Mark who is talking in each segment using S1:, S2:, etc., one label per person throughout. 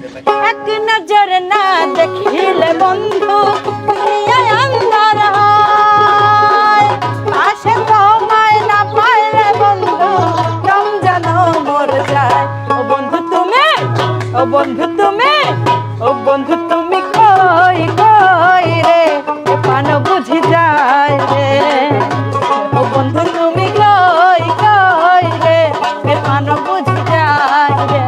S1: এক নজর না দেখিলে বন্ধু দুনিয়ায় আন্ধার হয়। পাশে তোমায় না পাইলে বন্ধু দম যেন মর যায়। ও বন্ধু তুমি, ও বন্ধু তুমি, ও বন্ধু তুমি কই কই রে প্রাণ বুঝি যায় রে। ও বন্ধু তুমি কই কই রে প্রাণ বুঝি যায় রে।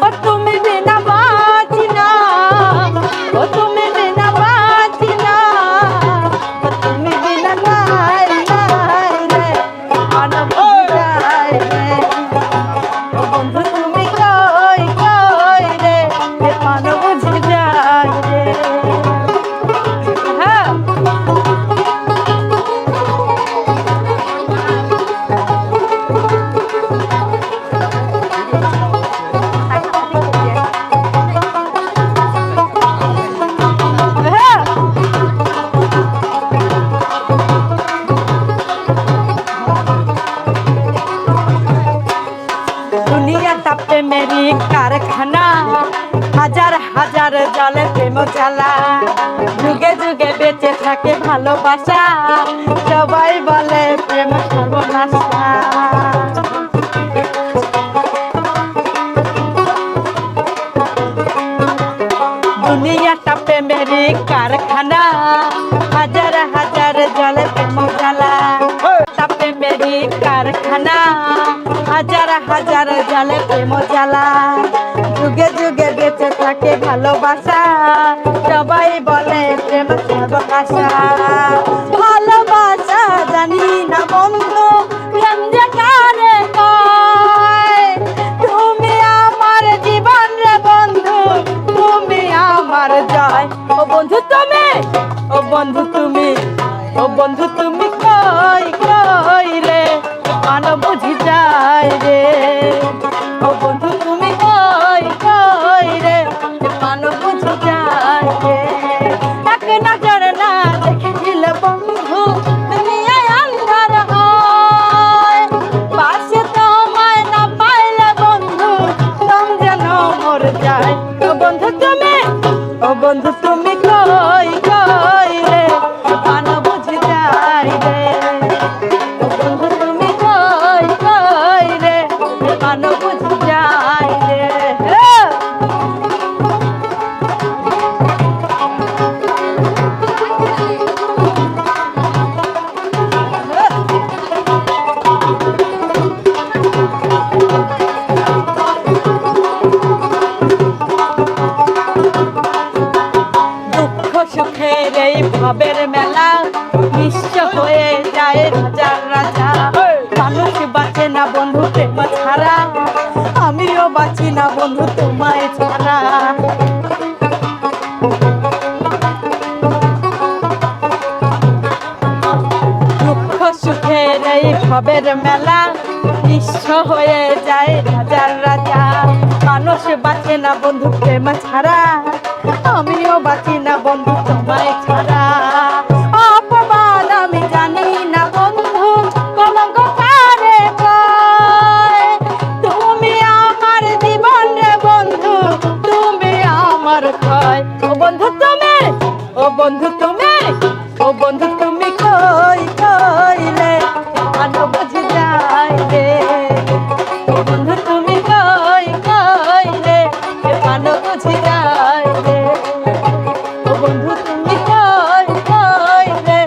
S1: ও তুমি বিনা বাঁচি না, ও তুমি বিনা বাঁচি না, ও তুমি বিনা নাই নাই রে প্রাণ বুঝি যায় রে। ও বন্ধু তুমি কই কই রে প্রাণ বুঝি যায় রে। হ্যাঁ দুনিয়াটা প্রেমেরই কারখানা, হাজার হাজার জলে প্রেম জ্বালা। যুগে যুগে বেঁচে থাকে ভালোবাসা, সবাই বলে প্রেম সর্বনাশা। দুনিয়াটা প্রেমেরই কারখানা, হাজার হাজার জলে প্রেম জ্বালা। প্রেমেরই কারখানা, হাজার হাজার জলে প্রেম জ্বালা। যুগে যুগে বেঁচে থাকে ভালোবাসা, সবাই বলে প্রেম সর্বনাশা। ভালোবাসা জানি না বন্ধু প্রেম যে কারে কয়। তুমি আমার জীবন রে বন্ধু, তুমি আমার জয়। ও বন্ধু তুমি, ও বন্ধু তুমি, ও বন্ধু তুমি কই কই রে প্রাণ বুঝি যায় রে। ও বন্ধু তুমি কই কই রে প্রাণ বুঝি যায় রে। এক নজর না দেখিলে বন্ধু দুনিয়ায় আন্ধার হয়। পাশে তোমায় না পাইলে বন্ধু দম যেন মর যায়। ও বন্ধু তুমি, ও বন্ধু তুমি কই কই রে প্রাণ বুঝি যায় রে। ও বন্ধু তুমি কই কই রে প্রাণ বুঝি যায় রে। দুঃখ সুখের এই ভাবের মেলা, নিঃস্ব হয়ে যায় রাজার রাজা। মানুষ বাঁচে না বন্ধু প্রেম ছাড়া, আমিও বাঁচি না বন্ধু তোমায় ছাড়া। দুঃখ সুখের এই ভাবের মেলা, নিঃস্ব হয়ে যায় রাজার রাজা। মানুষ বাঁচে না বন্ধু প্রেম ছাড়া, আমিও বাঁচি না বন্ধু তোমায় ছাড়া। অপমান আমি জানি না বন্ধু কলঙ্ক কারে কয়। তুমি আমার জীবন রে বন্ধু, তুমি আমার ক্ষয়। ও বন্ধু তুমি, ও বন্ধু তুমি, ও বন্ধু তুমি কই কই রে প্রাণ বুঝি যায় রে। ও বন্ধু তুমি কই কই রে প্রাণ বুঝি যায় রে। ও বন্ধু তুমি কই কই রে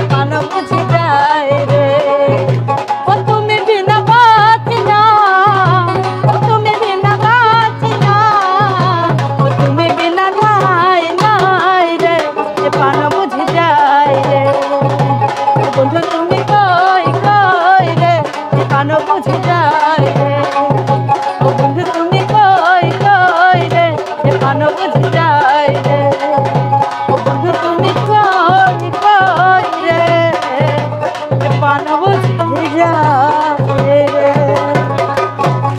S1: প্রাণ বুঝি যায় রে। ও তুমি বিনা বাঁচি না, ও তুমি বিনা বাঁচি না, ও তুমি বিনা নাই নাই রে প্রাণ বুঝি যায় রে। ও বন্ধু তুমি কই কই রে প্রাণ বুঝি যায় রে। ও বন্ধু তুমি কই কই রে প্রাণ বুঝি যায় রে।